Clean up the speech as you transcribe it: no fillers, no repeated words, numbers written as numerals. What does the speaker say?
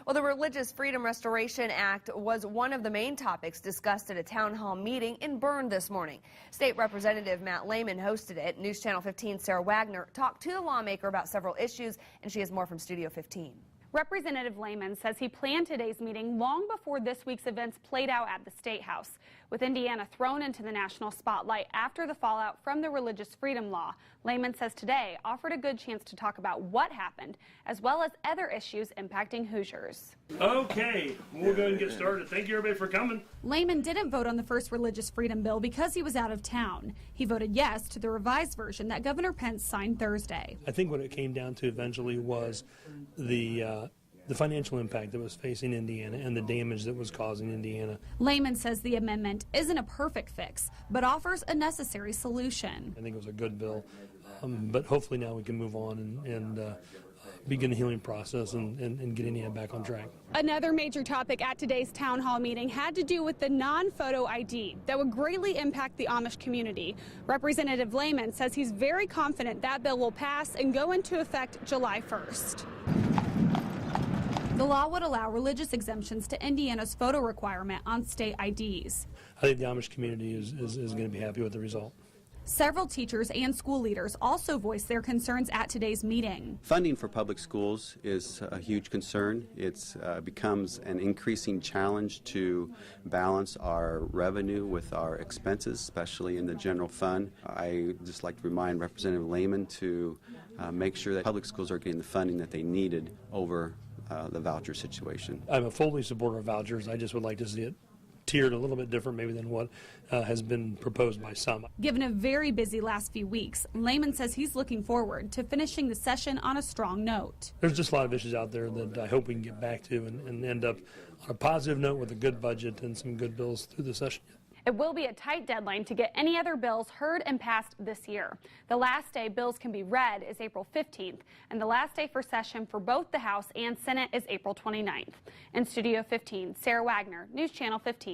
Well, the Religious Freedom Restoration Act was one of the main topics discussed at a town hall meeting in Bern this morning. State Representative Matt Lehman hosted it. News Channel 15's Sara Wagner talked to the lawmaker about several issues, and she has more from Studio 15. Representative Lehman says he planned today's meeting long before this week's events played out at the State House. With Indiana thrown into the national spotlight after the fallout from the religious freedom law, Lehman says today offered a good chance to talk about what happened, as well as other issues impacting Hoosiers. Okay, we'll go ahead and get started. Thank you, everybody, for coming. Lehman didn't vote on the first religious freedom bill because he was out of town. He voted yes to the revised version that Governor Pence signed Thursday. I think what it came down to eventually was the financial impact that was facing Indiana and the damage that was causing Indiana. Lehman says the amendment isn't a perfect fix, but offers a necessary solution. I think it was a good bill, but hopefully now we can move on and begin the healing process and get Indiana back on track. Another major topic at today's town hall meeting had to do with the non-photo ID that would greatly impact the Amish community. Representative Lehman says he's very confident that bill will pass and go into effect July 1st. The law would allow religious exemptions to Indiana's photo requirement on state IDs. I think the Amish community is going to be happy with the result. Several teachers and school leaders also voiced their concerns at today's meeting. Funding for public schools is a huge concern. It becomes an increasing challenge to balance our revenue with our expenses, especially in the general fund. I just like to remind Representative Lehman to make sure that public schools are getting the funding that they needed over the voucher situation. I'm a fully supporter of vouchers. I just would like to see it tiered a little bit different maybe than what has been proposed by some. Given a very busy last few weeks, Lehman says he's looking forward to finishing the session on a strong note. There's just a lot of issues out there that I hope we can get back to and end up on a positive note with a good budget and some good bills through the session. It will be a tight deadline to get any other bills heard and passed this year. The last day bills can be read is April 15th, and the last day for session for both the House and Senate is April 29th. In Studio 15, Sara Wagner, News Channel 15.